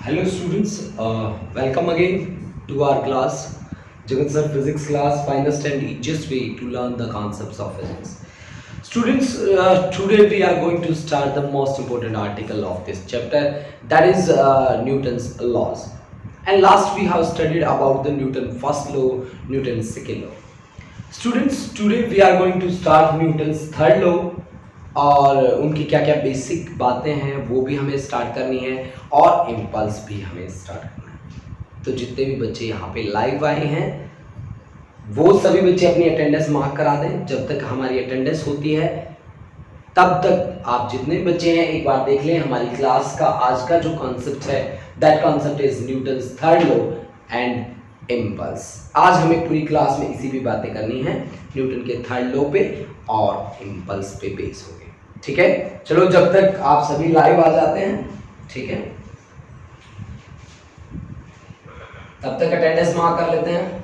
Hello students, welcome again to our class. Jagat sir physics class, finest and easiest way to learn the concepts of physics. Students, today we are going to start the most important article of this chapter, that is Newton's laws. And last we have studied about the Newton first law, Newton's second law. Students today we are going to start Newton's third law और उनकी क्या क्या basic बातें हैं वो भी हमें start करनी है और इम्पल्स भी हमें स्टार्ट करना है। तो जितने भी बच्चे यहाँ पे लाइव आए हैं वो सभी बच्चे अपनी अटेंडेंस मार्क करा दें। जब तक हमारी अटेंडेंस होती है तब तक आप जितने भी बच्चे हैं एक बार देख लें हमारी क्लास का आज का जो कॉन्सेप्ट है, that concept is Newton's third law and impulse. आज हमें पूरी क्लास में इसी भी बातें करनी है, न्यूटन के थर्ड लॉ पे और इम्पल्स पे बेस हो गए। ठीक है, चलो जब तक आप सभी लाइव आ जाते हैं, ठीक है, तब तक अटेंडेंस मार्क कर लेते हैं।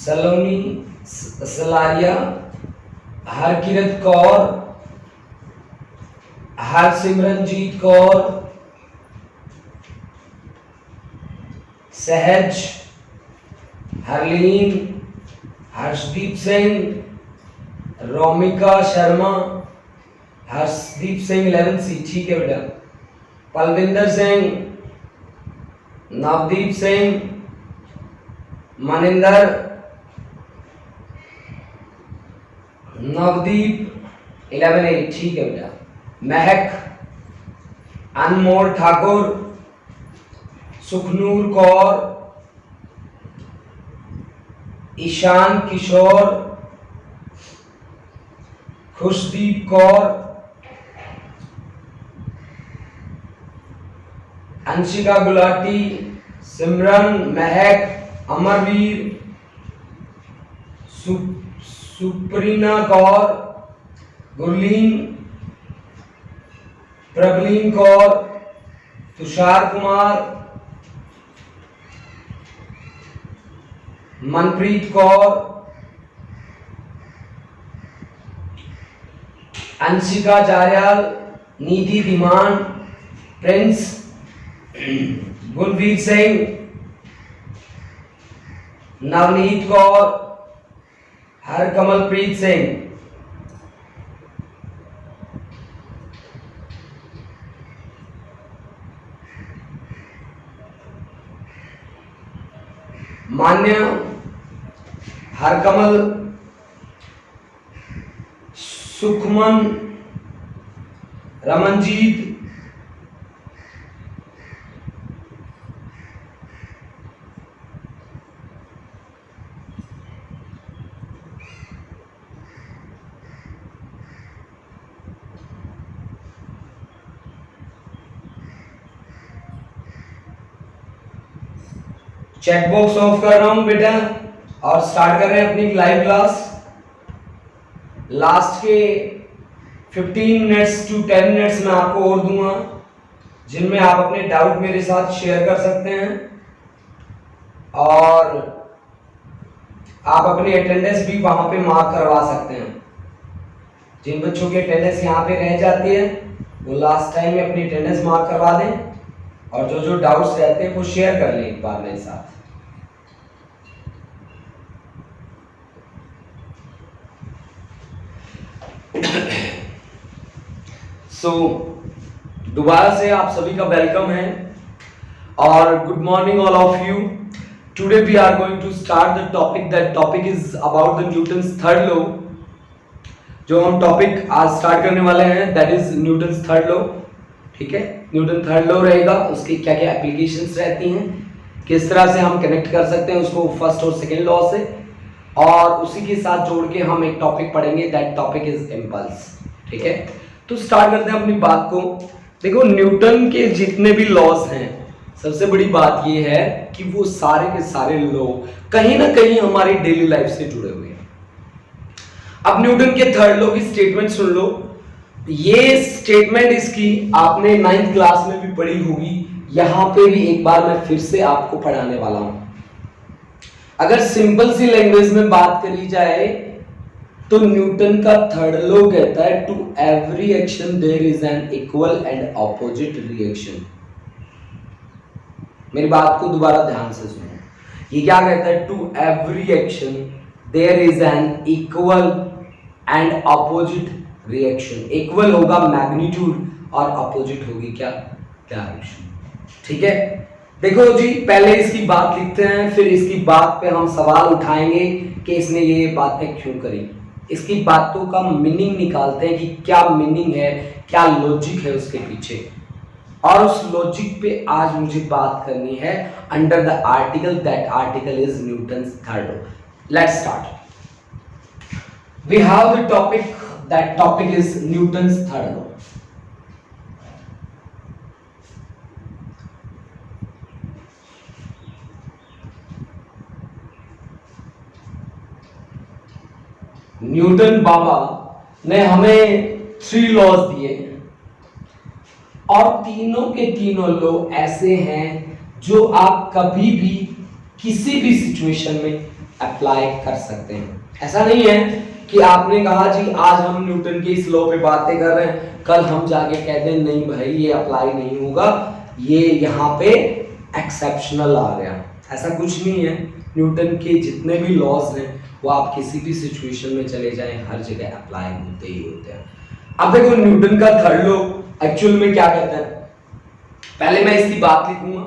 सलोनी सलारिया, हरकिरत कौर, हरसिमरनजीत कौर, सहज, हरलीन, हर्षदीप सिंह, रोमिका शर्मा, हर्षदीप सिंह 11C, ठीक है बेटा, पलविंदर सिंह, नवदीप सिंह, मनिंदर, नवदीप 11A, ठीक है बेटा, महक, अनमोल ठाकुर, सुखनूर कौर, ईशान किशोर, Khushdeep Kaur, Anshika Gulati, Simran, Mahak, Amarveer, Suprina Kaur, Gurleen, Prableen Kaur, Tushar Kumar, Manpreet Kaur, Anshika Jaryal, Nidhi Dhiman, Prince, Gulveer Singh, Navneet Kaur, Harkamalpreet Singh, Manya, Harkamal, Sukhman, Ramanjeet, chat box off कर रहा हूं बेटा और स्टार्ट कर रहे हैं अपनी लाइव क्लास। लास्ट के 15 मिनट्स टू 10 मिनट्स मैं आपको और दूंगा जिनमें आप अपने डाउट मेरे साथ शेयर कर सकते हैं और आप अपनी अटेंडेंस भी वहां पे मार्क करवा सकते हैं। जिन बच्चों की अटेंडेंस यहाँ पे रह जाती है वो लास्ट टाइम में अपनी अटेंडेंस मार्क करवा दें और जो जो डाउट्स रहते हैं वो शेयर कर लें एक बार मेरे साथ। दोबारा से आप सभी का वेलकम है और good morning all of you. Today we are going to start the topic. That topic is about the Newton's third law. जो हम टॉपिक आज स्टार्ट करने वाले हैं that is Newton's third law. ठीक है, न्यूटन थर्ड लॉ रहेगा, उसकी क्या क्या एप्लीकेशंस रहती हैं, किस तरह से हम कनेक्ट कर सकते हैं उसको फर्स्ट और सेकेंड लॉ से, और उसी के साथ जोड़ के हम एक टॉपिक पढ़ेंगे। That topic is impulse. ठीक है, तो स्टार्ट करते हैं अपनी बात को। देखो, न्यूटन के जितने भी लॉज हैं, सबसे बड़ी बात ये है कि वो सारे के सारे लॉ कहीं ना कहीं हमारी डेली लाइफ से जुड़े हुए हैं। अब न्यूटन के थर्ड लॉ की स्टेटमेंट सुन लो। ये स्टेटमेंट इसकी आपने 9th क्लास में भी पढ़ी होगी, यहां पे भी एक बार मैं फिर से आपको पढ़ाने वाला हूं। अगर सिंपल सी लैंग्वेज में बात करी जाए तो न्यूटन का थर्ड लॉ कहता है to every action there is an equal and opposite reaction. मेरी बात को दोबारा ध्यान से सुनो। ये क्या कहता है? To every action there is an equal and opposite reaction. Equal होगा मैग्नीट्यूड और अपोजिट होगी क्या? डायरेक्शन। ठीक है, देखो जी, पहले इसकी बात लिखते हैं, फिर इसकी बात पे हम सवाल उठाएंगे कि इसने ये बातें क्यों करी। इसकी बातों का मीनिंग निकालते हैं कि क्या मीनिंग है, क्या लॉजिक है उसके पीछे, और उस लॉजिक पे आज मुझे बात करनी है under the article. That article is Newton's third law. Let's start. We have the topic. That topic is Newton's third law. Newton बाबा ने हमें 3 लॉज दिए और तीनों के तीनों लॉ ऐसे हैं जो आप कभी भी किसी भी सिचुएशन में अप्लाई कर सकते हैं। ऐसा नहीं है कि आपने कहा जी आज हम न्यूटन के इस लॉ पे बातें कर रहे हैं, कल हम जाके कह दें नहीं भाई ये अप्लाई नहीं होगा, ये यहाँ पे एक्सेप्शनल आ गया। ऐसा कुछ नहीं है। न्यूटन के जितने भी लॉज हैं वो आप किसी भी सिचुएशन में चले जाएं हर जगह अप्लाई होते ही होते हैं। अब देखो, न्यूटन का थर्ड लॉ एक्चुअल में क्या कहता है। पहले मैं इसकी बात लिखूंगा,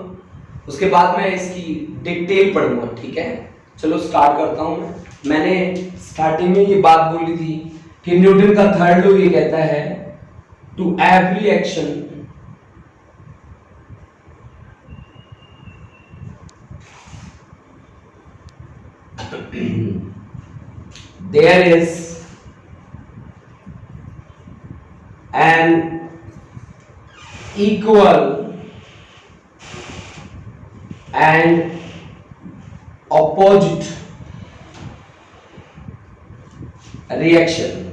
उसके बाद मैं इसकी डिटेल पढ़ूंगा। ठीक है, चलो स्टार्ट करता हूं। मैंने स्टार्टिंग में ये बात बोली थी कि न्यूटन का थर्ड लॉ ये कहता है to every action there is an equal and opposite reaction.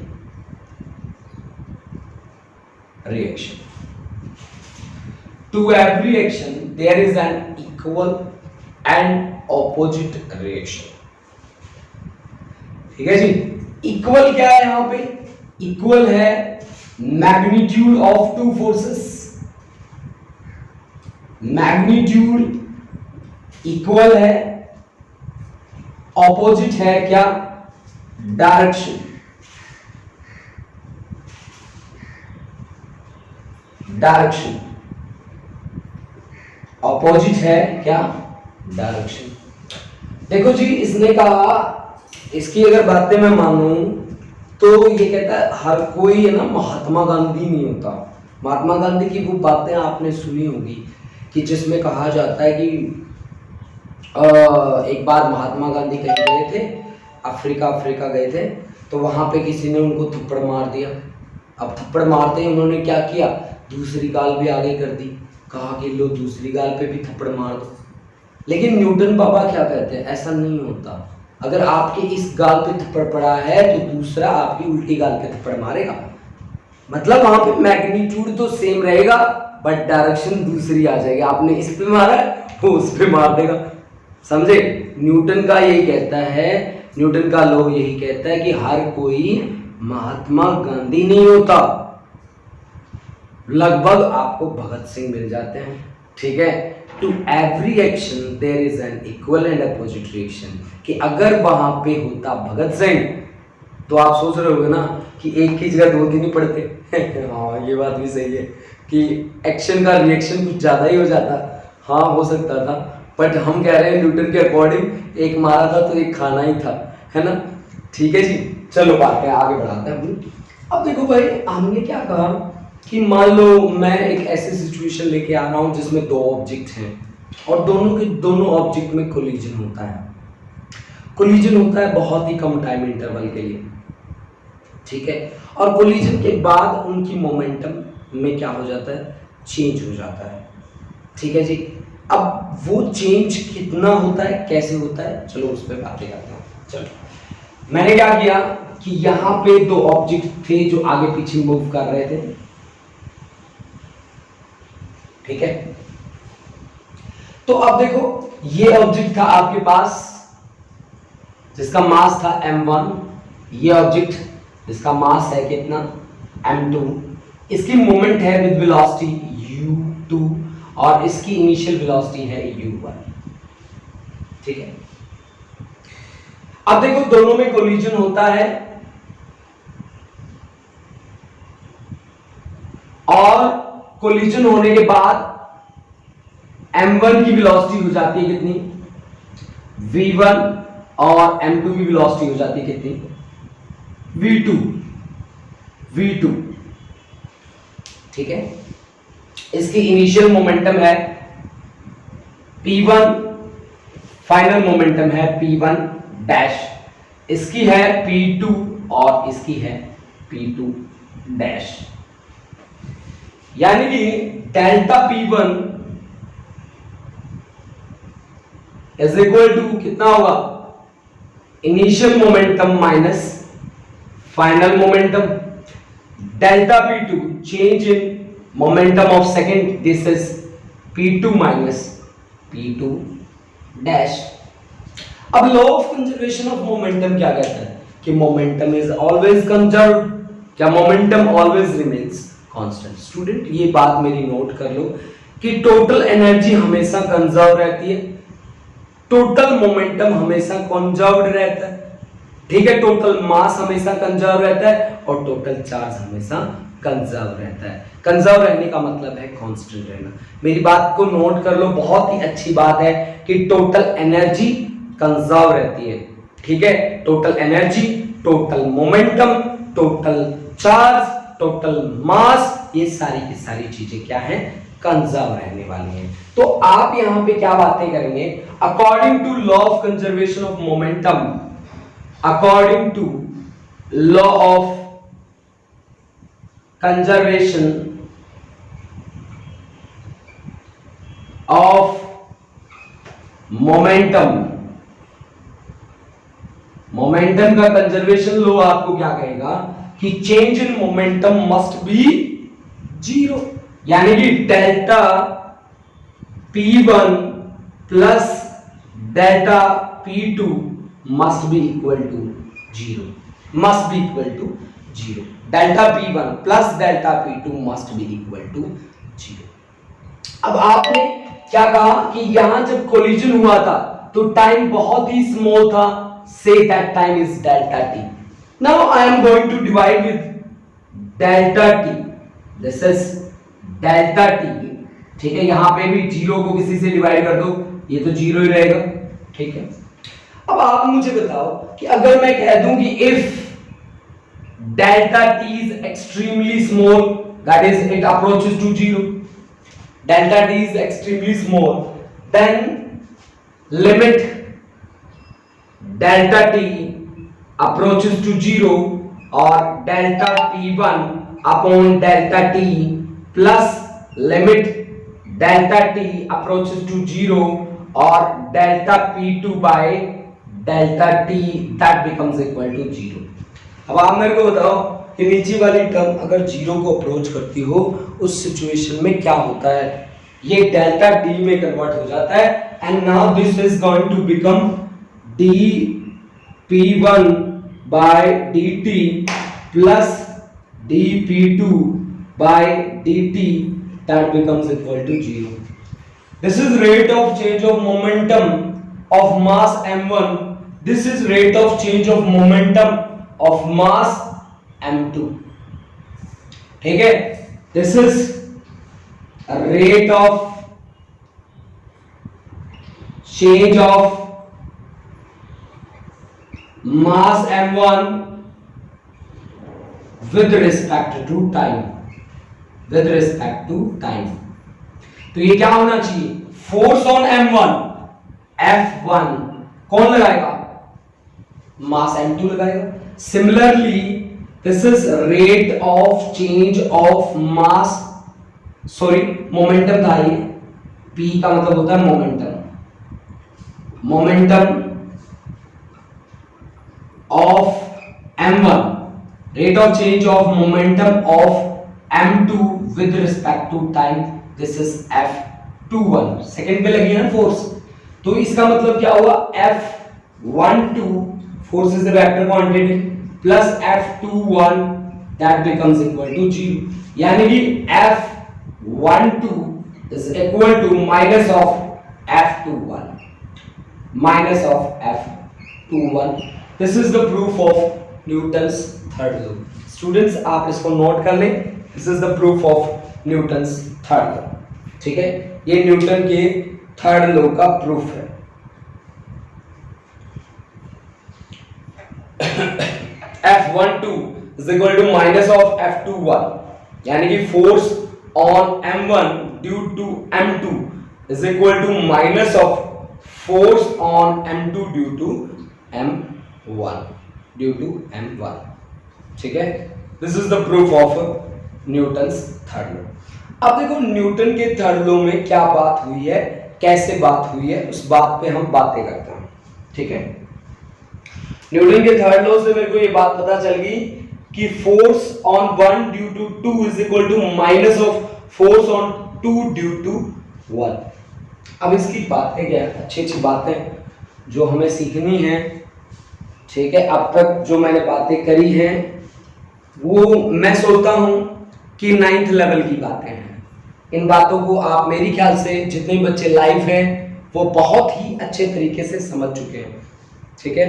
To every action there is an equal and opposite reaction. ठीक है जी। इक्वल क्या है यहां पे? इक्वल है magnitude of two forces. Magnitude equal है, ऑपोजिट है क्या? डायरेक्शन। डायरेक्शन ऑपोजिट है क्या? डायरेक्शन। देखो जी, इसने कहा, इसकी अगर बातें मैं मानूं तो ये कहता है हर कोई है ना महात्मा गांधी नहीं होता। महात्मा गांधी की वो बातें आपने सुनी होगी कि जिसमें कहा जाता है कि एक बार महात्मा गांधी कहीं गए थे, अफ्रीका गए थे, तो वहां पे किसी ने उनको थप्पड़ मार दिया। अब थप्पड़ मारते ही उन्होंने क्या किया? दूसरी गाल भी आगे कर दी, कहा कि लो दूसरी गाल पे भी थप्पड़ मार दो। लेकिन न्यूटन बाबा क्या कहते हैं, ऐसा नहीं होता। अगर आपके इस गाल पे थप्पड़ पड़ा है तो दूसरा आपकी उल्टी गाल पे थप्पड़ मारेगा, मतलब वहां पे मैग्नीट्यूड तो सेम रहेगा बट डायरेक्शन दूसरी आ जाएगी। आपने इस पे मारा वो उस पे मार देगा, समझे। न्यूटन का यही कहता है, न्यूटन का लॉ यही कहता है कि हर कोई महात्मा गांधी नहीं होता, लगभग आपको भगत सिंह मिल जाते हैं, ठीक है। To every action there is an equal and opposite reaction, कि अगर वहां पे होता भगत सिंह तो आप सोच रहे होगे ना कि एक की जगह दो तीन ही पड़ते हाँ ये बात भी सही है कि एक्शन का रिएक्शन कुछ ज्यादा ही हो जाता, हाँ हो सकता था, बट हम कह रहे हैं न्यूटन के अकॉर्डिंग एक मारा था तो एक खाना ही था, है ना। ठीक है जी, चलो बात है आगे बढ़ाते हैं। अब देखो भाई, हमने क्या कहा कि मान लो मैं एक ऐसी सिचुएशन लेके आ रहा हूं जिसमें दो ऑब्जेक्ट हैं और दोनों के दोनों ऑब्जेक्ट में कोलिजन होता है। कोलिजन होता है बहुत ही कम टाइम इंटरवल के लिए, ठीक है। और कोलिजन के बाद उनकी मोमेंटम में क्या हो जाता है, चेंज हो जाता है, ठीक है जी। अब वो चेंज कितना होता है, कैसे होता है, चलो उस पर बातें करते हैं। चलो मैंने क्या किया कि यहाँ पे दो ऑब्जेक्ट थे जो आगे पीछे मूव कर रहे थे, ठीक है। तो अब देखो ये ऑब्जेक्ट था आपके पास जिसका मास था m1, ये ऑब्जेक्ट जिसका मास है कितना m2, इसकी मोमेंट है विद वेलोसिटी u2 और इसकी इनिशियल वेलोसिटी है u1, ठीक है। अब देखो दोनों में कोलिजन होता है और कोलिजन होने के बाद m1 की वेलोसिटी हो जाती है कितनी, v1, और m2 की वेलोसिटी हो जाती है कितनी, v2, ठीक है। इसकी इनिशियल मोमेंटम है p1, फाइनल मोमेंटम है p1 डैश, इसकी है p2 और इसकी है p2 डैश, यानी कि delta p1 is equal to कितना होगा, initial momentum minus final momentum, delta p2 change in momentum of second, this is p2 minus p2 dash. अब law of conservation of momentum क्या कहता है कि मोमेंटम इज ऑलवेज कंजर्व्ड, क्या momentum always remains constant. Student ये बात मेरी note कर लो कि टोटल एनर्जी हमेशा कंजर्व रहती है, टोटल मोमेंटम हमेशा कंजर्व्ड रहता है, ठीक है। टोटल मास हमेशा कंजर्व रहता है और टोटल चार्ज हमेशा कंजर्व रहता है। कंजर्व रहने का मतलब है कांस्टेंट रहना। मेरी बात को नोट कर लो, बहुत ही अच्छी बात है कि टोटल एनर्जी कंजर्व रहती है, ठीक है। Total energy, total momentum, total charge, total mass, ये सारी की सारी चीजें क्या है, कंजर्व रहने वाली हैं। तो आप यहां पे क्या बातें करेंगे, according to law of conservation of momentum, according to law of conservation of momentum, momentum का कंजर्वेशन लॉ आपको क्या कहेगा कि change in momentum must be zero, यानी कि delta p1 plus delta p2 must be equal to zero, must be equal to zero. Delta p1 plus delta p2 must be equal to zero. अब आपने क्या कहा कि यहां जब collision हुआ था तो टाइम बहुत ही स्मॉल था, say that time is delta t. Now I am going to divide with delta t. This is delta t. ठीक है, यहां पे भी जीरो को किसी से डिवाइड कर दो, ये तो जीरो ही रहेगा, ठीक है। अब आप मुझे बताओ कि अगर मैं कह दूं कि if delta t is extremely small, that is it approaches to zero, delta t is extremely small, then limit delta t approaches to zero or delta p1 upon delta t plus limit delta t approaches to zero और delta P2 by delta T that becomes equal to 0। अब आप मेरे को बताओ कि नीचे वाली term अगर 0 को अप्रोच करती हो उस सिचुएशन में क्या होता है। ये डेल्टा D में कन्वर्ट हो जाता है and now this is going to become dP1 by dt plus dP2 by dt that becomes equal to 0. This is rate of change of momentum of mass m1. This is rate of change of momentum of mass m2. ठीक है, this is a rate of change of mass m1 with respect to time. With respect to time. तो ये क्या होना चाहिए, force on m1 F1 कौन लगाएगा, मास m2 लगाएगा। Similarly this is rate of change of mass, sorry momentum था ये, p का मतलब होता है momentum, momentum of m1, rate of change of momentum of m2 with respect to time, this is F21, second पे लगी है ना फोर्स, तो इसका मतलब क्या हुआ, F12 force is the vector quantity plus F21 that becomes equal to 0, यानी कि F12 is equal to minus of F21, minus of F21. This is the proof of Newton's third law. Students आप इसको note कर लें, this is the proof of Newton's third law. ठीक है, ये Newton के थर्ड लॉ का proof है। F12 is equal to minus of F21, यानी कि force on M1 due to M2 is equal to minus of force on M2 due to M1, due to M1। ठीक है, this is the proof of Newton's third law. अब देखो Newton के third law में क्या बात हुई है, कैसे बात हुई है, उस बात पे हम बातें करते हैं। ठीक है, न्यूटन के थर्ड लॉ से मेरे को ये बात पता चल गई कि force on 1 due to 2 is equal to minus of force on 2 due to 1। अब इसकी बातें क्या है, अच्छी अच्छी बातें जो हमें सीखनी है। ठीक है, अब तक जो मैंने बातें करी हैं वो मैं सोचता हूं कि 9th लेवल की बातें हैं। इन बातों को आप मेरी ख्याल से जितने बच्चे लाइव हैं वो बहुत ही अच्छे तरीके से समझ चुके हैं। ठीक है,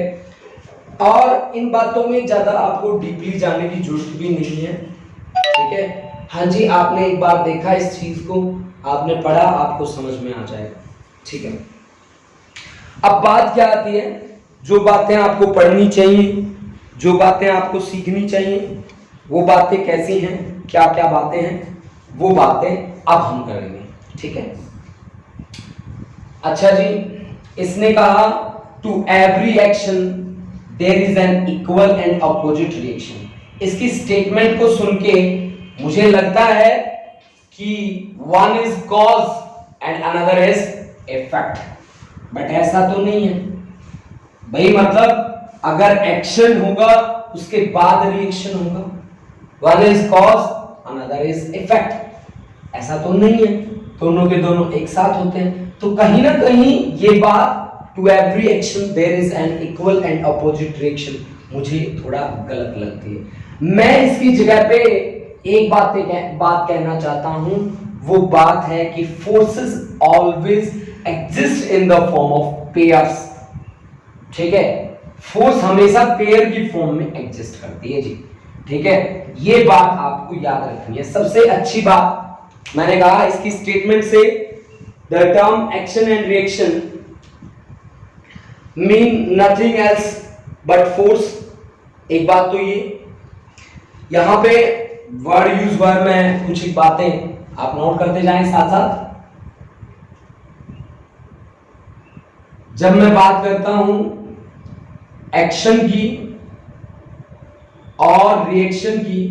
और इन बातों में ज़्यादा आपको डीपली जानने की जरूरत भी नहीं है। ठीक है, हाँ जी, आपने एक बार देखा इस चीज़ को, आपने पढ़ा, आपको समझ में आ जाएगा। ठीक है, अब बात क्या आती है, जो बातें आपको पढ़नी चाहिए, जो बातें आपको सीखनी चाहिए, वो बातें कैसी हैं, क्या क्या बातें हैं, वो बातें अब हम करेंगे। ठीक है, अच्छा जी, इसने कहा to every action there is an equal and opposite reaction. इसकी स्टेटमेंट को सुन के मुझे लगता है कि one is cause and another is effect, but ऐसा तो नहीं है भाई। मतलब अगर एक्शन होगा उसके बाद रिएक्शन होगा, one is cause another is effect, ऐसा तो नहीं है, दोनों के दोनों एक साथ होते हैं। तो कहीं ना कहीं ये बात to every action there is an equal and opposite reaction मुझे थोड़ा गलत लगती है। मैं इसकी जगह पे एक बात कहना चाहता हूं, वो बात है कि forces always exist in the form of pairs. ठीक है, फोर्स हमेशा पेयर की फॉर्म में एग्जिस्ट करती है जी। ठीक है, ये बात आपको याद रखनी है। सबसे अच्छी बात मैंने कहा इसकी स्टेटमेंट से, the term action and reaction mean nothing else but force. एक बात तो ये, यहां पे वर्ड यूज हुआ, मैं कुछ बातें आप नोट करते जाएं साथ साथ। जब मैं बात करता हूं एक्शन की और रिएक्शन की,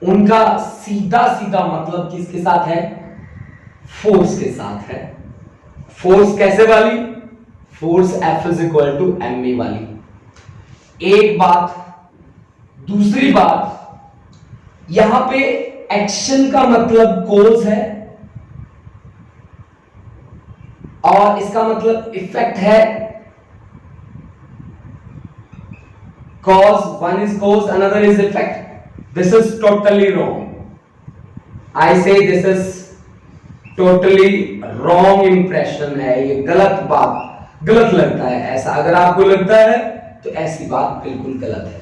उनका सीधा सीधा मतलब किसके साथ है, फोर्स के साथ है। फोर्स कैसे वाली? Force F is equal to ma वाली। एक बात। दूसरी बात, यहां पे एक्शन का मतलब कोज है और इसका मतलब इफेक्ट है cause. One is cause, another is effect. This is totally wrong. I say this is totally wrong impression है, ये गलत बात, गलत लगता है ऐसा। अगर आपको लगता है तो ऐसी बात बिल्कुल गलत है।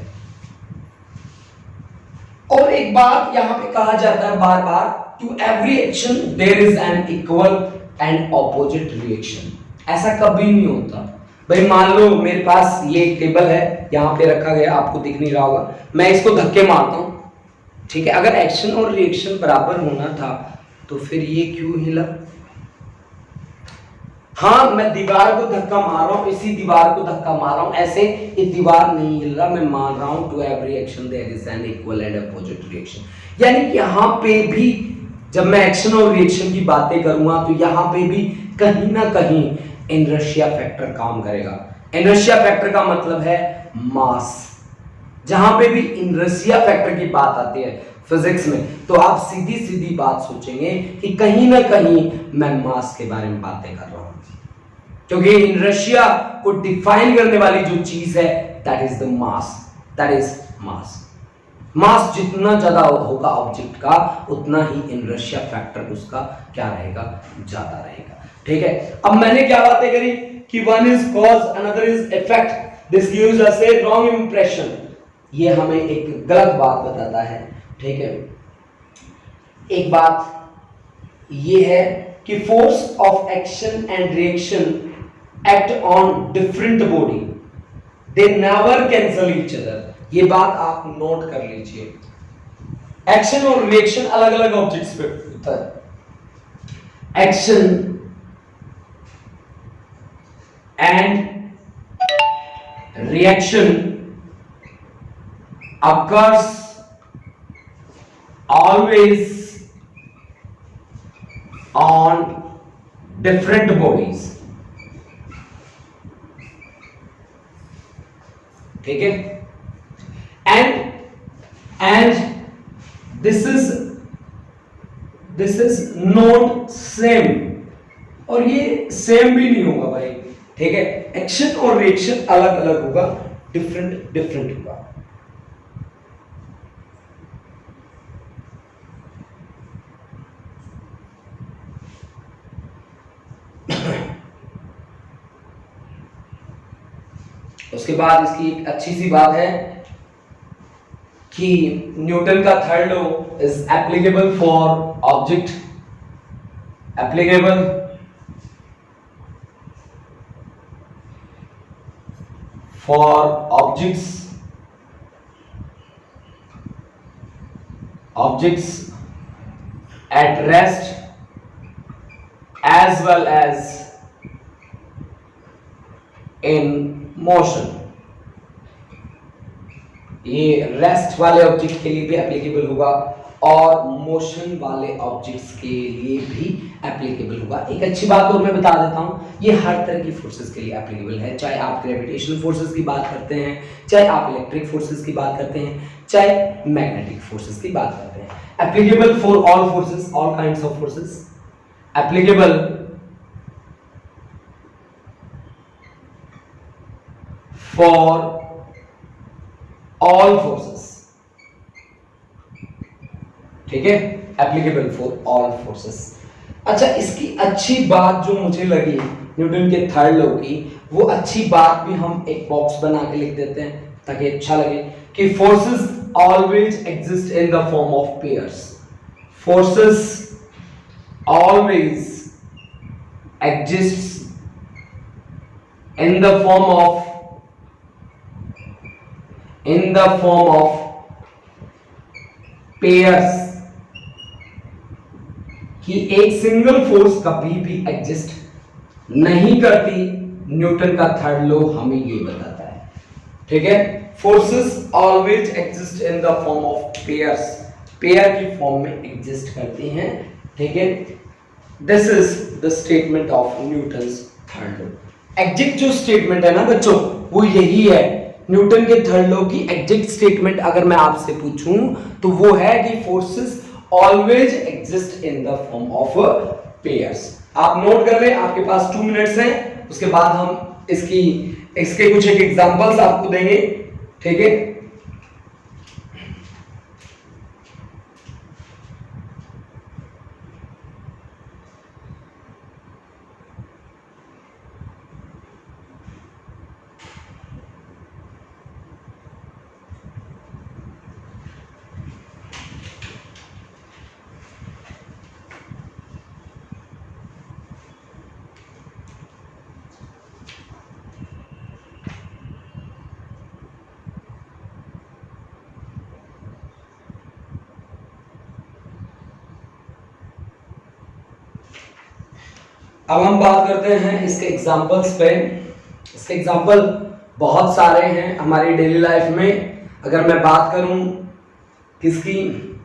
और एक बात यहां पे कहा जाता है बार बार, to every action there is an equal and opposite reaction. ऐसा कभी नहीं होता भाई। मान लो मेरे पास ये एक टेबल है, यहां पे रखा गया, आपको दिख नहीं रहा होगा, मैं इसको धक्के मारता हूं, ठीक है। अगर एक्शन और रिएक्शन बराबर होना था तो फिर ये क्यों हिला? हाँ, मैं दीवार को धक्का मार रहा हूं, इसी दीवार को धक्का मार रहा हूं, ऐसे ये दीवार नहीं हिल रहा। मैं मान रहा हूं to every action there is an equal and opposite reaction. यानी कि यहां पे भी जब मैं एक्शन और रिएक्शन की बातें करूंगा तो यहां पे भी कहीं ना कहीं इनर्शिया फैक्टर काम करेगा। इनर्शिया फैक्टर का मतलब है मास। जहां पे भी इनर्शिया फैक्टर की बात आती है फिजिक्स में तो आप सीधी सीधी बात सोचेंगे कि कहीं ना कहीं मैं मास के बारे में बातें कर रहा हूं, क्योंकि इनर्शिया को डिफाइन करने वाली जो चीज है that is the mass. That is mass. Mass जितना ज्यादा होगा ऑब्जेक्ट का उतना ही इनर्शिया फैक्टर उसका क्या रहेगा? ज्यादा रहेगा। ठीक है। अब मैंने क्या बातें करी कि one is cause, another is effect, this gives us A wrong impression. ये हमें एक गलत बात बताता है। ठीक है। एक बात ये है कि force of action and reaction act on different body, they never cancel each other. ये बात आप नोट कर लीजिए। एक्शन और रिएक्शन अलग अलग ऑब्जेक्ट्स पे होता है। Action and reaction occurs always on different bodies। ठीक है। and this is not same, और ये सेम भी नहीं होगा भाई। ठीक है। एक्शन और रिएक्शन अलग अलग होगा, डिफरेंट डिफरेंट होगा। उसके बाद इसकी एक अच्छी सी बात है कि न्यूटन का third law is applicable for object, applicable for objects at rest as well as in motion। ये रेस्ट वाले ऑब्जेक्ट के लिए भी एप्लीकेबल होगा और मोशन वाले ऑब्जेक्ट्स के लिए भी एप्लीकेबल होगा। एक अच्छी बात और मैं बता देता हूं, ये हर तरह की फोर्सेस के लिए एप्लीकेबल है, चाहे आप ग्रेविटेशनल फोर्सेस की बात करते हैं, चाहे आप इलेक्ट्रिक फोर्सेस की बात करते हैं, चाहे मैग्नेटिक फोर्सेस की बात करते हैं। Applicable for all forces, all kinds of forces, applicable for all forces. ठीक है। Applicable for all forces. अच्छा, इसकी अच्छी बात जो मुझे लगी न्यूटन के थर्ड लॉ की, वो अच्छी बात भी हम एक बॉक्स बना के लिख देते हैं ताकि अच्छा लगे कि forces always exist in the form of pairs. Forces always exist in the form of pairs. कि एक सिंगल फोर्स कभी भी एग्जिस्ट नहीं करती, न्यूटन का थर्ड लॉ हमें ये बताता है। ठीक है। Forces always exist in the form of pairs, pair की फॉर्म में एग्जिस्ट करती हैं। ठीक है। This is the statement of Newton's third law. Exact जो स्टेटमेंट है ना बच्चों, वो यही है। न्यूटन के थर्ड लॉ की एग्जैक्ट स्टेटमेंट अगर मैं आपसे पूछूं तो वो है कि forces always exist in the form of pairs. आप नोट कर लें, आपके पास 2 मिनट्स हैं, उसके बाद हम इसके कुछ एक एग्जांपल्स आपको देंगे, ठीक है। अब हम बात करते हैं इसके एग्जांपल्स पे। इसके एग्जांपल बहुत सारे हैं हमारी डेली लाइफ में। अगर मैं बात करूं किसकी,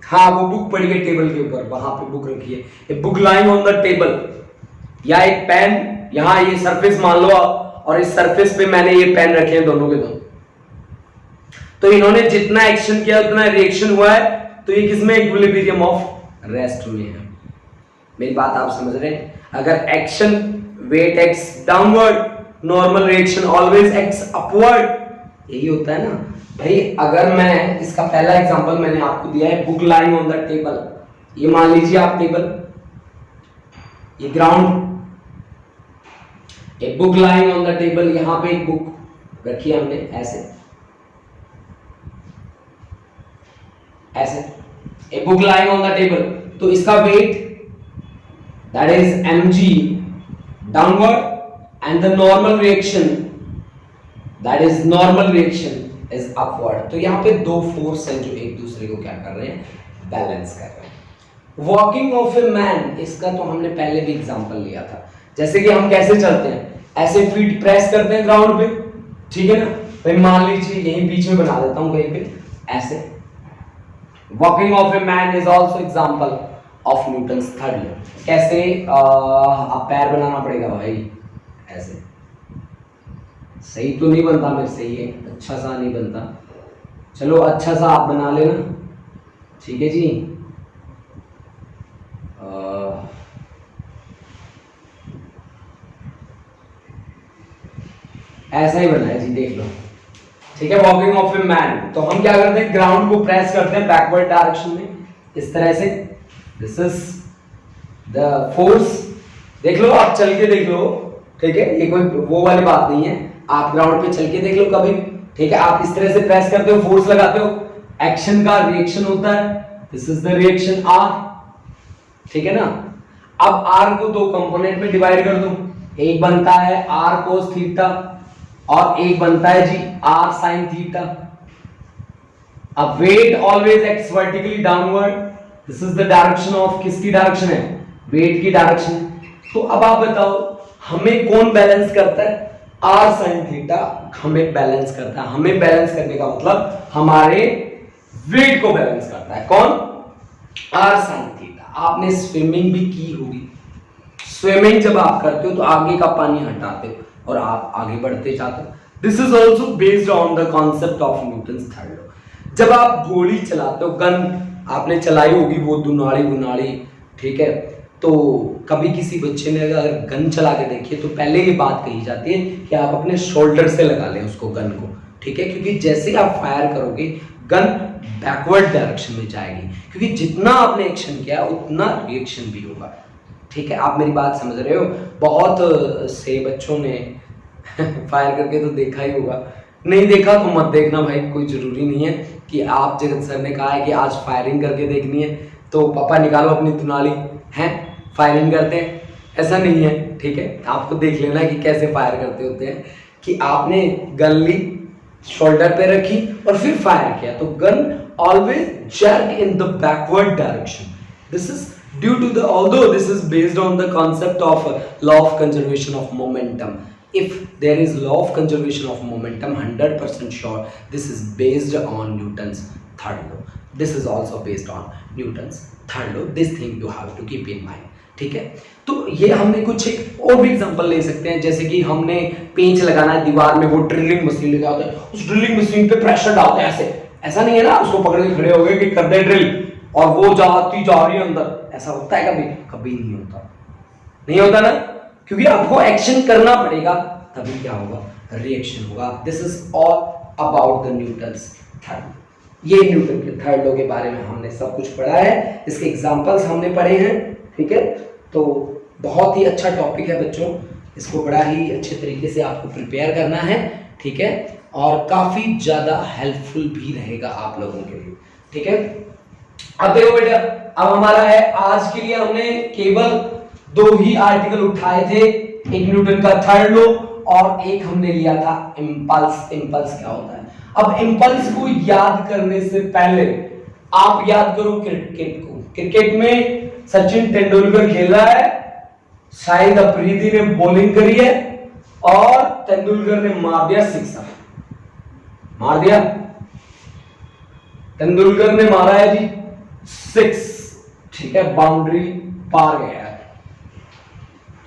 हाँ वो बुक पड़ी है टेबल के ऊपर, वहां पे बुक रखी है, a book lying on the table, या एक पेन, यहाँ ये सरफेस मान लो आप, और इस सरफेस पे मैंने ये पेन रखे हैं दोनों के दोनों। तो इन्होंने जितना एक्शन किया उतना रिएक्शन हुआ है, तो ये किसमें इक्विलिब्रियम ऑफ रेस्ट में है। मेरी बात आप समझ रहे हैं? अगर action weight acts downward, normal reaction always acts upward, यही होता है ना भाई। अगर मैं इसका पहला एग्जांपल मैंने आपको दिया है, book lying on the table, ये मान लीजिए आप टेबल, ये ground, a book lying on the table, यहां पे एक बुक रखी है हमने ऐसे ऐसे, a book lying on the table, तो इसका wait that is mg downward and the normal reaction, that is normal reaction is upward। तो यहाँ पे दो फोर्स हैं जो एक दूसरे को क्या कर रहे हैं, बैलेंस कर रहे हैं। वॉकिंग ऑफ ए मैन, इसका तो हमने पहले भी एग्जांपल लिया था। जैसे कि हम कैसे चलते हैं, ऐसे फीट प्रेस करते हैं ग्राउंड पे, ठीक है ना भाई। मान लीजिए यहीं बीच में बना देता हूं कहीं पे ऐसे। Walking of a man is also example of Newton's third law. कैसे, अब पैर बनाना पड़ेगा भाई ऐसे। सही तो नहीं बनता मेरे से, ये अच्छा सा नहीं बनता, चलो अच्छा सा आप बना लेना, ठीक है जी। ऐसा ही बना है जी, देख लो, ठीक है। वॉकिंग ऑफ ए मैन, तो हम क्या करते हैं, ग्राउंड को प्रेस करते हैं बैकवर्ड डायरेक्शन में इस तरह से। दिस इज द फोर्स, देख लो आप चल के देख लो, ठीक है। ये कोई वो वाली बात नहीं है, आप ग्राउंड पे चल के देख लो कभी, ठीक है। आप इस तरह से प्रेस करते हो, फोर्स लगाते हो, एक्शन का रिएक्शन होता है, this is the reaction R, ठीक है ना। अब आर को दो कंपोनेंट में डिवाइड कर दो, एक बनता है आर कोस थीटा और एक बनता है जी आर साइन थीटा। अब weight always acts vertically downward, this is the direction of, किसकी डायरेक्शन है, वेट की डायरेक्शन। तो अब आप बताओ हमें कौन बैलेंस करता है, आर साइन थीटा हमें बैलेंस करता है। हमें बैलेंस करने का मतलब हमारे वेट को बैलेंस करता है कौन, आर साइन थीटा। आपने स्विमिंग भी की होगी, स्विमिंग जब आप करते हो तो आगे का पानी हटाते हो और आप आगे बढ़ते जाते हो। This is also based on the concept of Newton's third law. जब आप गोली चलाते हो, गन आपने चलाई होगी, वो दुनाड़ी बुनाड़ी, ठीक है। तो कभी किसी बच्चे ने अगर गन चला के देखी तो पहले ये बात कही जाती है कि आप अपने शोल्डर से लगा लें उसको, गन को, ठीक है। क्योंकि जैसे ही आप फायर करोगे गन बैकवर्ड डायरेक्शन में जाएगी, क्योंकि जितना आपने एक्शन किया उतना रिएक्शन भी होगा, ठीक है। आप मेरी बात समझ रहे हो? बहुत से बच्चों ने फायर करके तो देखा ही होगा, नहीं देखा तो मत देखना भाई, कोई जरूरी नहीं है कि आप, जगत सर ने कहा है कि आज फायरिंग करके देखनी है तो पापा निकालो अपनी दुनाली हैं फायरिंग करते हैं, ऐसा नहीं है, ठीक है। आपको देख लेना कि कैसे फायर करते होते हैं, कि आपने गन ली, शोल्डर पे रखी और फिर फायर किया, तो gun always jerk in the backward direction. This is due to the, although this is based on the concept of law of conservation of momentum, if there is law of conservation of momentum, 100% sure this is based on Newton's third law. This is also based on Newton's third law. This thing you have to keep in mind. ठीक है। तो ये हमने कुछ एक और भी example ले सकते हैं, जैसे कि हमने पेंच लगाना है दीवार में, वो ड्रिलिंग मशीन लेके आते हैं, उस ड्रिलिंग मशीन पे प्रेशर डालते हैं ऐसे, ऐसा नहीं है ना उसको पकड़ के खड़े हो गए कि कर दे ड्रिल और वो जाती जा रही है अंदर, ऐसा होता है कभी? कभी नहीं होता, नहीं होता ना, क्योंकि आपको एक्शन करना पड़ेगा, तभी क्या होगा? रिएक्शन होगा। This is all about the Newton's third. ये न्यूटन के थर्ड लॉ के बारे में हमने सब कुछ पढ़ा है, इसके एग्जांपल्स हमने पढ़े हैं, ठीक है। तो बहुत ही अच्छा टॉपिक है बच्चों, इसको बड़ा ही अच्छे तरीके से आपको प्रिपेयर करना है, ठीक है, और काफी ज्यादा हेल्पफुल भी रहेगा आप लोगों के लिए, ठीक है। अब देखो बेटा, अब हमारा है आज के लिए हमने केवल 2 ही आर्टिकल उठाए थे, एक न्यूटन का थर्ड लॉ और एक हमने लिया था इंपल्स। इंपल्स क्या होता है? अब इंपल्स को याद करने से पहले आप याद करो क्रिकेट को। क्रिकेट में सचिन तेंदुलकर खेल रहा है, शाहिद अफरीदी ने बॉलिंग करी है और तेंदुलकर ने मार दिया सिक्सर, मार दिया, तेंदुलकर ने मारा है जी 6, ठीक है, बाउंड्री पार गया है,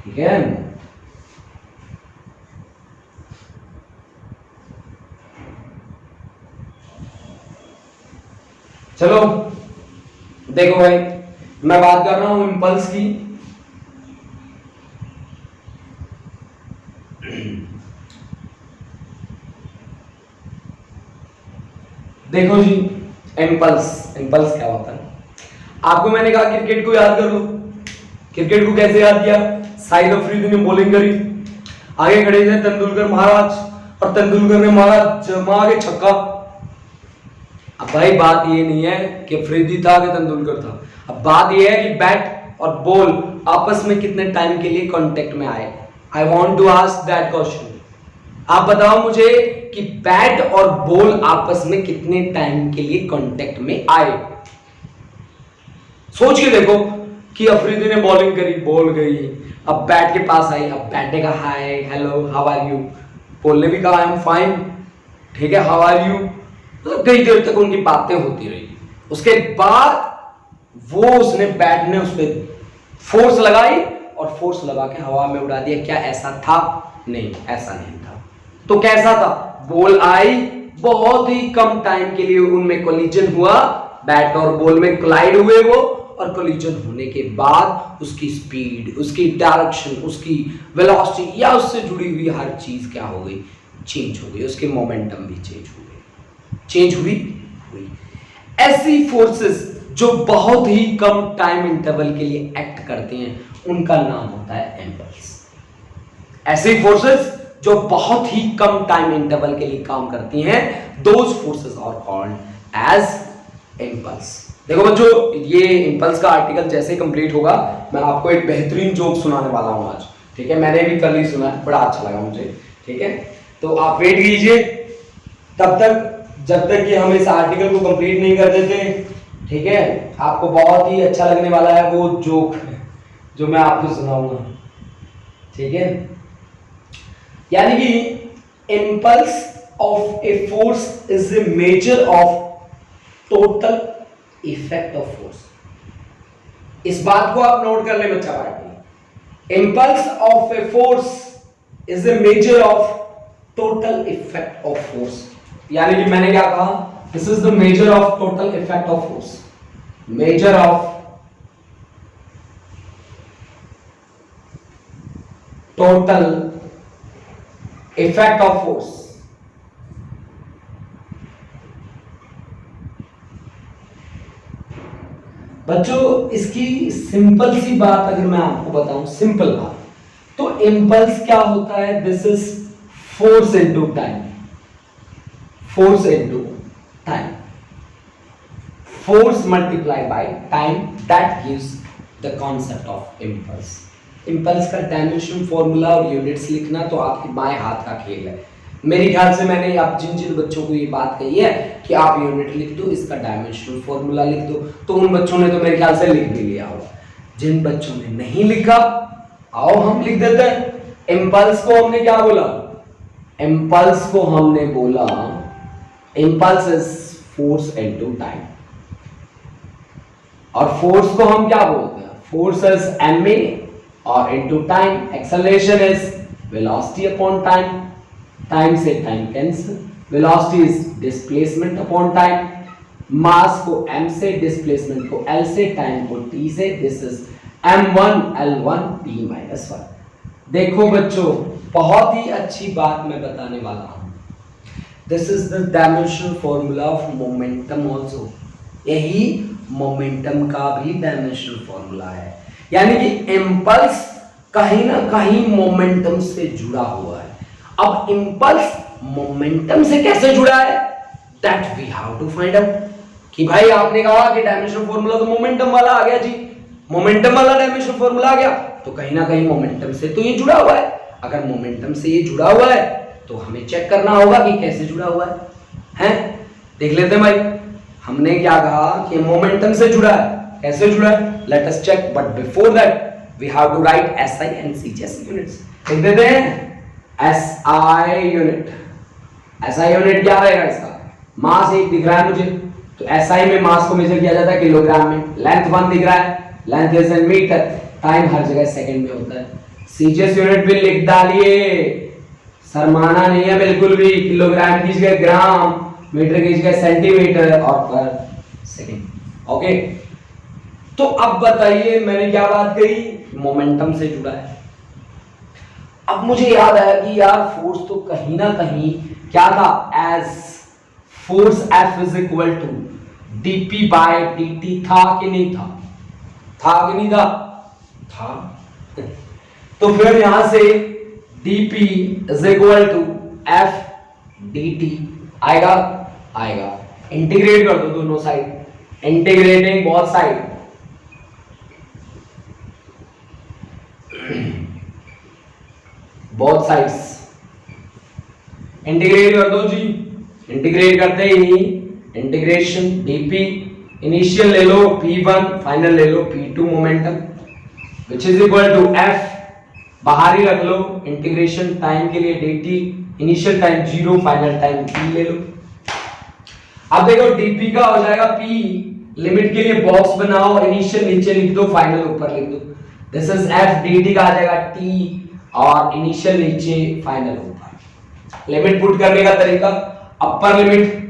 ठीक है। चलो देखो भाई, मैं बात कर रहा हूं इंपल्स की। देखो जी, इंपल्स, इंपल्स क्या होता है? आपको मैंने कहा क्रिकेट को याद कर लो। क्रिकेट को कैसे याद किया? शाहिद अफरीदी ने बॉलिंग करी, आगे खड़े थे तेंदुलकर महाराज और तेंदुलकर ने मारा जमा के छक्का। अब भाई बात ये नहीं है कि अफरीदी था कि तेंदुलकर था, अब बात ये है कि बैट और बॉल आपस में कितने टाइम के लिए कांटेक्ट में आए। I want to ask that question. आप बताओ मुझे कि बैट और बॉल आपस में कितने टाइम के लिए कांटेक्ट में आए? सोच के देखो कि अफरीदी ने बॉलिंग करी, बॉल गई, अब बैट के पास आई, अब बैट ने कहा hi hello how are you, ball ने भी कहा आई एम फाइन, ठीक है, हाउ आर यू, मतलब कई देर तक उनकी बातें होती रही। उसके बाद वो उसने बैट ने उस पर फोर्स लगाई और फोर्स लगा के हवा में उड़ा दिया। क्या ऐसा था? नहीं, ऐसा नहीं था। तो कैसा था? बॉल आई, बहुत ही कम टाइम के लिए उनमें कोलिजन हुआ, बैट और बॉल में कोलाइड हुए वो, और कोलिजन होने के बाद उसकी स्पीड, उसकी डायरेक्शन, उसकी वेलोसिटी या उससे जुड़ी हुई हर चीज क्या हो गई? चेंज हो गई, उसके मोमेंटम भी चेंज हो गई, चेंज हुई। ऐसी फोर्सेस जो बहुत ही कम टाइम इंटरवल के लिए एक्ट करते हैं उनका नाम होता है इंपल्स। ऐसी फोर्सेस जो बहुत ही कम टाइम इंटरवल के लिए काम करती हैं, those forces are called as impulse. देखो बच्चों, ये इंपल्स का आर्टिकल जैसे कंप्लीट होगा मैं आपको एक बेहतरीन जोक सुनाने वाला हूं आज, ठीक है। मैंने भी कल ही सुना है, बड़ा अच्छा लगा मुझे, ठीक है। तो आप वेट कीजिए तब तक, जब तक कि हम इस आर्टिकल को कंप्लीट नहीं कर देते, ठीक है। आपको बहुत ही अच्छा लगने वाला है वो जोक जो मैं आपको सुनाऊंगा, ठीक है। यानी कि impulse of a force is a measure of total effect of force. इस बात को आप नोट कर ले बच्चा party. Impulse of a force is a measure of total effect of force. यानी कि मैंने क्या कहा? This is the measure of total effect of force, measure of total effect of force. बच्चों इसकी सिंपल सी बात अगर मैं आपको बताऊं, सिंपल बात, तो इंपल्स क्या होता है? This is force into time, force into time, force multiply by time, that gives the concept of impulse. Impulse का डायमेंशन फॉर्मूला और यूनिट्स लिखना तो आपके बाएं हाथ का खेल है। मेरे ख्याल से मैंने आप जिन जिन बच्चों को ये बात कही है कि आप यूनिट लिख दो, इसका डायमेंशनल फॉर्मूला लिख दो, तो उन बच्चों ने तो मेरे ख्याल से लिख भी लिया होगा। जिन बच्चों ने नहीं लिखा, आओ हम लिख देते हैं। इंपल्स को हमने क्या बोला? इंपल्स को हमने बोला impulse is force into time, और फोर्स को हम क्या बोलते हैं? force is ma or into time, acceleration is velocity upon time, time से time cancel, velocity is displacement upon time, मास को m से, डिस्प्लेसमेंट को l से, टाइम को t से, this is m1 l1 t minus 1। देखो बच्चों, बहुत ही अच्छी बात मैं बताने वाला हूं। This is the dimensional formula of momentum also. यही मोमेंटम का भी डायमेंशनल फॉर्मूला है, यानी कि इम्पल्स कहीं ना कहीं मोमेंटम से जुड़ा हुआ है। अब इम्पल्स मोमेंटम से कैसे जुड़ा है, that we have to find out. कि भाई आपने कहा कि डायमेंशनल फॉर्मूला तो मोमेंटम वाला आ गया जी, मोमेंटम वाला डायमेंशनल फॉर्मूला आ गया, तो कहीं ना कहीं मोमेंटम से तो ये जुड़ा हुआ है। अगर मोमेंटम से ये जुड़ा हुआ है तो हमें चेक करना होगा कि कैसे जुड़ा हुआ है, हैं? देख लेते हैं भाई, हमने क्या कहा कि मोमेंटम से जुड़ा है, कैसे जुड़ा है, let us check. But before that we have to write SI and CGS units. लिख देते हैं एसआई यूनिट। एसआई यूनिट क्या रहेगा इसका, मास 1 दिख रहा है मुझे, तो एसआई में मास को मेजर किया जाता है किलोग्राम में, लेंथ 1 दिख रहा है, length is in metre, time हर जगह सेकंड में होता है। सीजीएस यूनिट भी लिख डालिए, शर्माना नहीं है बिल्कुल भी, किलोग्राम की जगह ग्राम, मीटर की जगह सेंटीमीटर और पर सेकंड। ओके, तो अब बताइए मैंने क्या बात कही, मोमेंटम से जुड़ा है। अब मुझे याद आया कि यार फोर्स तो कहीं ना कहीं क्या था, as force F is equal to dp by dt था कि नहीं था, था कि नहीं था, था। तो फिर यहां से dp is equal to f dt आएगा, आएगा। इंटीग्रेट कर दो दोनों side, integrating both side, both sides integrate कर दो जी। इंटीग्रेट करते ही इंटीग्रेशन dp इनिशियल ले लो p1, फाइनल ले लो p2 momentum, which is equal to f, बाहर ही रख लो, इंटीग्रेशन टाइम के लिए dt, initial time 0, final time p ले लो। अब देखो dp का हो जाएगा p, लिमिट के लिए बॉक्स बनाओ, इनिशियल नीचे लिख दो, फाइनल ऊपर लिख दो, दिस इज f, dt का आ जाएगा t और इनिशियल नीचे, फाइनल ऊपर। लिमिट पुट करने का तरीका, upper limit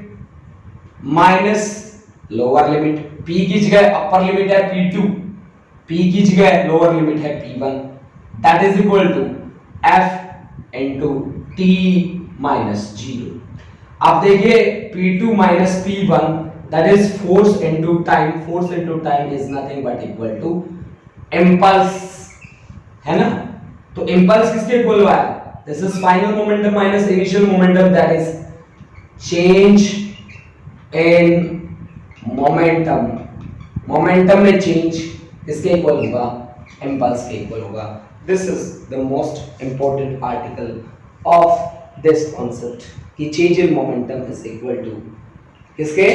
minus lower limit, p की जगह अपर लिमिट है p2, p की जगह लोअर लिमिट है p1, that is equal to f into t minus 0। अब देखिए p2 minus p1 that is force into time, force into time is nothing but equal to impulse, है ना। तो impulse किसके इक्वल हुआ है, this is final momentum minus initial momentum, that is change in momentum. Momentum में change इसके equal होगा, इंपल्स के इक्वल होगा। This is the most important article of this concept कि change in momentum is equal to किसके,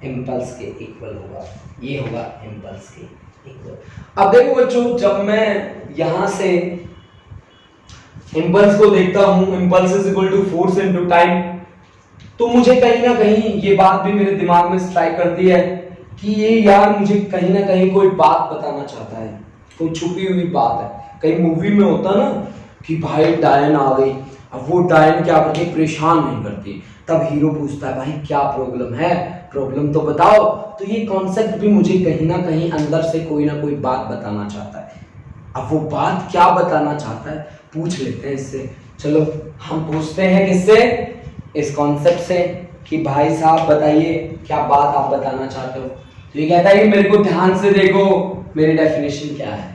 impulse के equal होगा, ये होगा इंपल्स के इक्वल। अब देखो बच्चों, जब मैं यहां से इंपल्स को देखता हूं, impulse is equal to force into time, तो मुझे कहीं ना कहीं ये बात भी मेरे दिमाग में स्ट्राइक करती है कि ये यार मुझे कहीं ना कहीं कोई बात बताना चाहता है, कोई छुपी हुई बात है। कहीं मूवी में होता ना कि भाई डायन आ गई, अब वो डायन क्या करती, परेशान नहीं करती, तब हीरो पूछता है भाई क्या प्रॉब्लम है, प्रॉब्लम तो बताओ। तो ये कॉन्सेप्ट भी मुझे कहीं ना कहीं अंदर से कोई ना कोई बात बताना चाहता है। अब वो बात क्या बताना चाहता है, पूछ लेते हैं इससे। चलो हम पूछते हैं किससे, इस कॉन्सेप्ट से कि भाई साहब बताइए क्या बात आप बताना चाहते हो। तो ये कहता है कि मेरे को ध्यान से देखो, मेरी डेफिनेशन क्या है।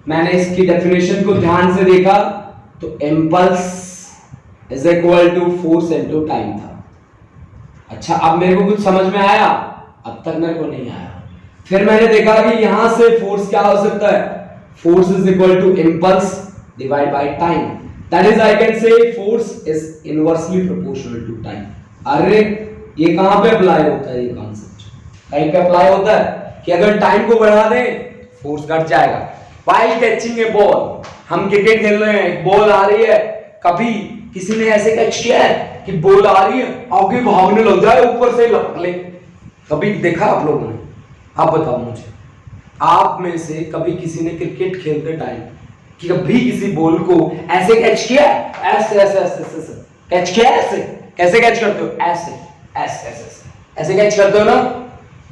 मैंने इसकी डेफिनेशन को ध्यान से देखा तो impulse is equal to force into time था। अच्छा, अब मेरे को कुछ समझ में आया, अब तक मेरे को नहीं आया। फिर मैंने देखा कि यहां से फोर्स क्या हो सकता है, force is equal to impulse divide by time, that is I can say force is inversely proportional to time. अरे ये कहां पे अप्लाई होता है, ये कॉन्सेप्ट कहीं पे अप्लाई होता है कि अगर टाइम को बढ़ा दें फोर्स घट जाएगा। व्हाइल कैचिंग ए बॉल, हम क्रिकेट खेल रहे हैं, बॉल आ रही है, कभी किसी ने ऐसे कैच किया है कि बॉल आ रही है, आगे भागने लग जाए, ऊपर से लपक ले, कभी देखा आप लोगों ने? आप बताओ मुझे, आप में से कभी किसी ने क्रिकेट खेलते टाइम कि कभी किसी बॉल को ऐसे कैच किया, ऐसे ऐसे ऐसे ऐसे कैच किया, ऐसे कैसे कैच करते हो, ऐसे ऐसे ऐसे ऐसे कैच करते हो ना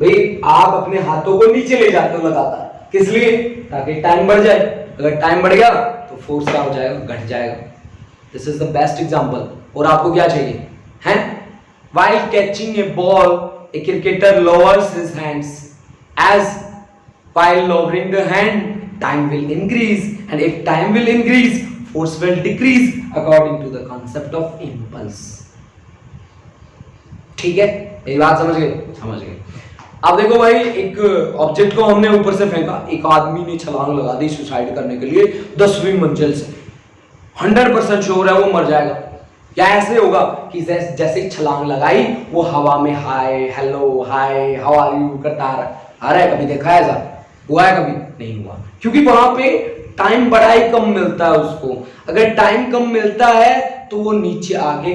भाई, आप अपने हाथों को नीचे ले जाते हो लगातार, किस लिए, ताकि टाइम बढ़ जाए। अगर टाइम बढ़ गया तो फोर्स क्या हो जाएगा, घट जाएगा। This is the best example. और आपको क्या चाहिए हैं, while catching a ball a cricketer lowers his hands, as while lowering the hand time will increase, and if time will increase force will decrease according to the concept of impulse। ठीक है, ये बात समझ गए, समझ गए। अब देखो भाई, एक ऑब्जेक्ट को हमने ऊपर से फेंका, एक आदमी ने छलांग लगा दी सुसाइड करने के लिए 10वीं मंजिल से, 100% श्योर है वो मर जाएगा। या ऐसे होगा कि जैसे ही छलांग लगाई वो हवा में hi hello hi how are you करता आ रहा है। कभी देखा है ऐसा, हुआ है? कभी नहीं हुआ, क्योंकि वहां पे टाइम बड़ा ही कम मिलता है उसको। अगर टाइम कम मिलता है तो वो नीचे आके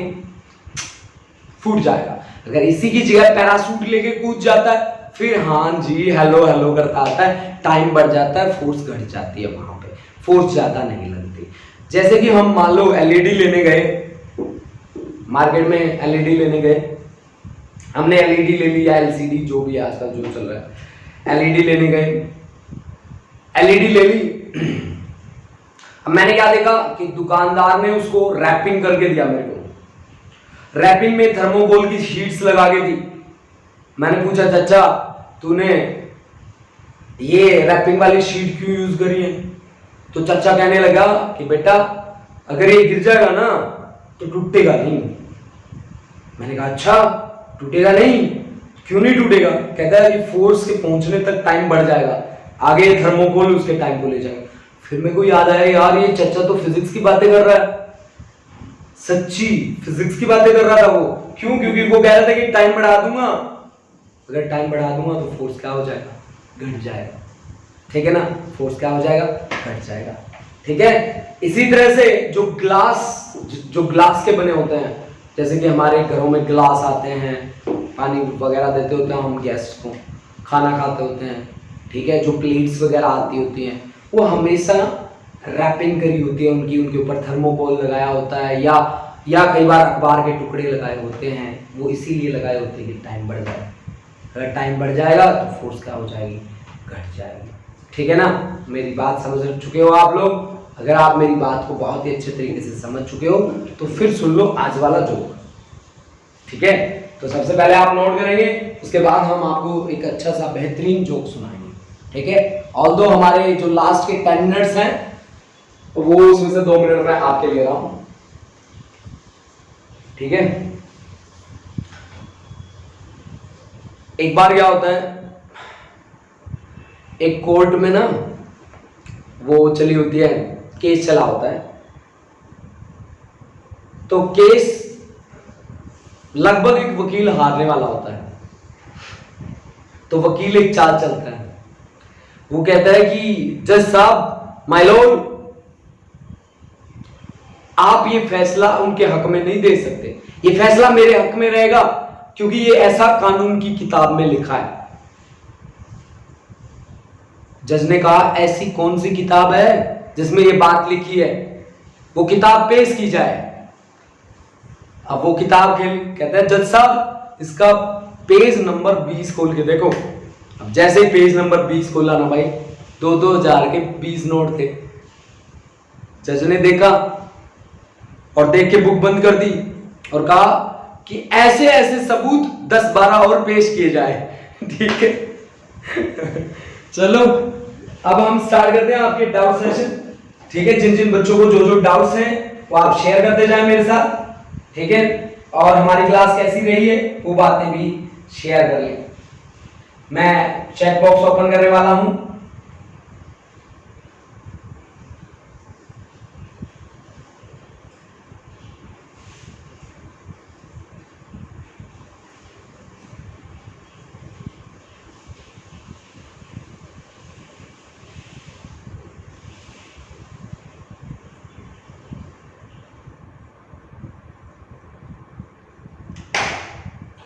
फूट जाएगा। अगर इसी की जगह पैराशूट लेके कूद जाता है, फिर हाँ जी हेलो हेलो करता आता है, टाइम बढ़ जाता है, फोर्स घट जाती है, वहां पे फोर्स ज्यादा नहीं लगती। जैसे कि हम मान लो एलईडी लेने गए, मार्केट में एलईडी लेने गए, हमने एलईडी ले ली या एलसीडी जो भी आजकल जो चल रहा है, एलईडी लेने गए, एलईडी ले ली। अब मैंने क्या देखा कि दुकानदार ने उसको रैपिंग करके दिया मेरे को, रैपिंग में थर्मोकोल की शीट्स लगा के दी। मैंने पूछा चाचा तूने ये रैपिंग वाली शीट क्यों यूज करी है? तो चाचा कहने लगा कि बेटा अगर ये गिर जाएगा ना तो टूटेगा नहीं। मैंने कहा अच्छा टूटेगा नहीं, क्यों नहीं टूटेगा? कहता है कि फोर्स के पहुंचने तक टाइम बढ़ जाएगा, आगे थर्मोकोल उसके टाइम को ले जाएगा। फिर मेरे को याद आया यार ये चाचा तो फिजिक्स की बातें कर रहा है, सच्ची फिजिक्स की बातें कर रहा था वो। क्यों? क्योंकि वो कह रहा था कि टाइम बढ़ा दूंगा, अगर टाइम बढ़ा दूंगा तो फोर्स क्या हो जाएगा, घट जाएगा। ठीक है ना, फोर्स क्या हो जाएगा, घट जाएगा। ठीक है, इसी तरह से जो ग्लास के बने होते हैं, जैसे कि हमारे घरों में ग्लास आते हैं, पानी वगैरह देते होते हैं हम गेस्ट को, खाना खाते होते हैं, ठीक है, जो प्लेट्स वगैरह आती होती हैं वो हमेशा रैपिंग करी होती है उनकी, उनके ऊपर थर्मोकोल लगाया होता है, या कई बार अखबार के टुकड़े लगाए होते हैं। वो इसीलिए लगाए होते हैं कि टाइम बढ़ जाए। अगर टाइम बढ़ जाएगा तो फोर्स क्या हो जाएगी, घट जाएगी। ठीक है ना, मेरी बात समझ चुके हो आप लोग? अगर आप मेरी बात को बहुत ही अच्छे तरीके से समझ चुके हो तो फिर सुन लो आज वाला जोक। ठीक है, तो सबसे पहले आप नोट करेंगे, उसके बाद हम आपको एक अच्छा सा बेहतरीन जोक सुनाएंगे। ठीक है, ऑल्दो हमारे जो लास्ट के 10 मिनट्स हैं वो उसमें से 2 मिनट में आपके ले रहा हूं। ठीक है, एक बार क्या होता है, एक कोर्ट में ना वो चली होती है, केस चला होता है। तो केस लगभग एक वकील हारने वाला होता है, तो वकील एक चाल चलता है। वो कहता है कि जज साहब, माय लॉर्ड, आप ये फैसला उनके हक में नहीं दे सकते, ये फैसला मेरे हक में रहेगा क्योंकि ये ऐसा कानून की किताब में लिखा है। जज ने कहा ऐसी कौन सी किताब है जिसमें ये बात लिखी है, वो किताब पेश की जाए। अब वो किताब कहता है जज साहब इसका पेज नंबर 20 खोल के देखो। अब जैसे ही पेज नंबर 20 खोला ना भाई, 2-2 हजार के 20 नोट थे। जज ने देखा और देख के बुक बंद कर दी और कहा कि ऐसे ऐसे सबूत 10-12 और पेश किए जाए। ठीक है चलो अब हम स्टार्ट करते हैं आपके डाउट सेशन। ठीक है, जिन जिन बच्चों को जो जो डाउट्स हैं वो आप शेयर करते जाएं मेरे साथ। ठीक है, और हमारी क्लास कैसी रही है वो बातें भी शेयर कर लें। मैं चैट बॉक्स ओपन करने वाला हूं।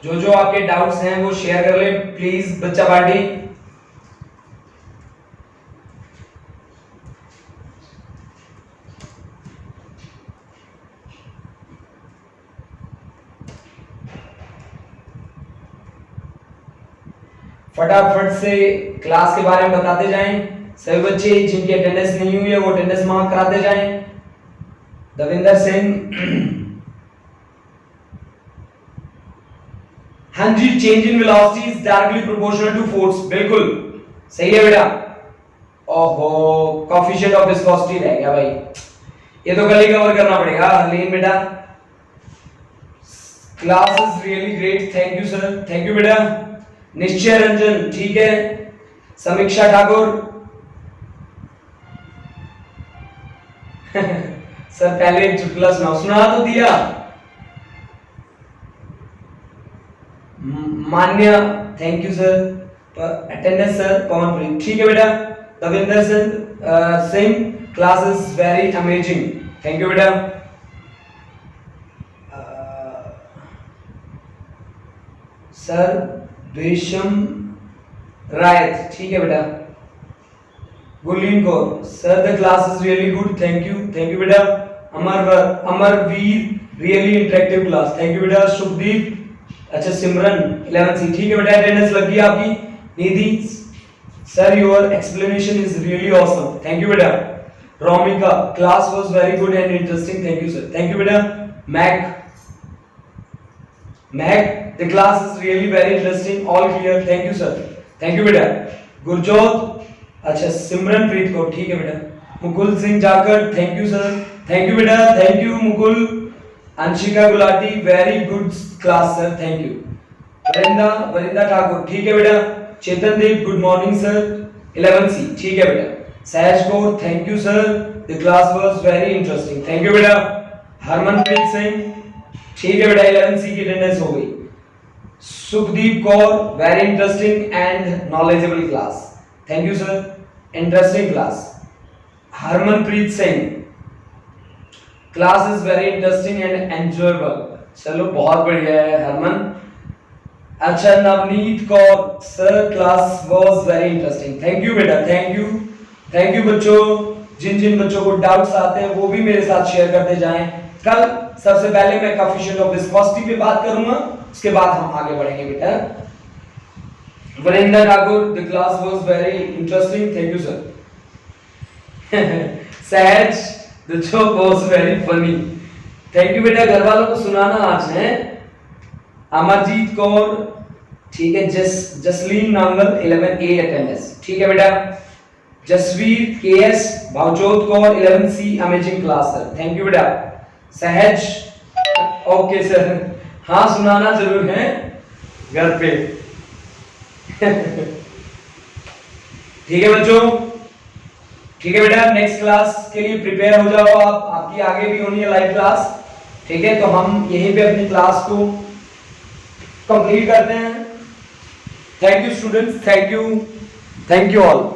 जो जो आपके डाउट्स हैं वो शेयर कर ले प्लीज बच्चा पार्टी। फटाफट से क्लास के बारे में बताते जाएं। सभी बच्चे जिनकी अटेंडेंस नहीं हुई है वो अटेंडेंस मार्क कराते जाएं। दविंदर सिंह, हाँ जी, change in velocity is directly proportional to force, बिल्कुल सही है बेटा। ओहो, कोएफिशिएंट ऑफ विस्कोसिटी रह गया भाई, ये तो कल ही कवर करना पड़ेगा। लेकिन बेटा class is really great, thank you sir, thank you बेटा। निश्चय रंजन, ठीक है। समीक्षा ठाकुर सर पहले एक चुटकुला सुना तो दिया। Manya, thank you sir. Attendance sir Pavanpreet, ठीक है बेटा। Davinder Singh, class is very amazing, thank you बेटा। सर बेशम रायत, ठीक है बेटा। Gurleen Kaur, sir the class is really good, thank you बेटा। Amarveer, really interactive class, thank you बेटा। शुभदीप, अच्छा सिमरन 11 सी, ठीक है बेटा, अटेंडेंस लग गई आपकी। Nidhi, sir your explanation is really awesome, thank you बेटा। Romika, class was very good and interesting, thank you sir, thank you बेटा। Mac, the class is really very interesting, all clear, thank you sir, thank you बेटा। गुरजोत, अच्छा सिमरनप्रीत कौर, ठीक है बेटा। Mukul Singh Jakhar, thank you sir, thank you बेटा, thank you Mukul. Anshika Gulati, very good class sir, thank you. Varinda Thakur, ठीक है बेटा। Chetan Dev, good morning sir, 11 C, ठीक है बेटा। Sahaj Kaur, thank you sir, the class was very interesting, thank you बेटा। हरमनप्रीत सिंह, ठीक है बेटा, 11 सी की अटेंडेंस हो गई। Sukhdeep Kaur, very interesting and knowledgeable class, thank you sir, interesting class. Harmanpreet Singh, class is very interesting and enjoyable, चलो बहुत बढ़िया है हरमन। अच्छा Navneet Kaur, sir class was very interesting, thank you बेटा, थैंक यू बच्चों। जिन जिन बच्चों को डाउट्स आते हैं वो भी मेरे साथ शेयर करते जाएं। कल सबसे पहले मैं कोएफिशिएंट ऑफ विस्कोसिटी पे बात करूंगा, उसके बाद हम आगे बढ़ेंगे बेटा। Varinder Thakur, the class was very interesting, thank you sir. Sahaj, the joke was very funny, thank you बेटा। घर वालों को सुनाना आज है। अमरजीत कौर, ठीक है। जसलीन नांगल, 11 ए अटेंडेंस, ठीक है बेटा। Jasveer KS, Bhavjot Kaur, 11 C, amazing class sir, thank you बेटा। सहज, ओके सर, हाँ सुनाना जरूर है घर पे। ठीक है बच्चों, ठीक है बेटा। नेक्स्ट क्लास के लिए प्रिपेयर हो जाओ आप, आपकी आगे भी होनी है लाइव क्लास, ठीक है। तो हम यहीं पे अपनी क्लास को कंप्लीट करते हैं। Thank you students, thank you all.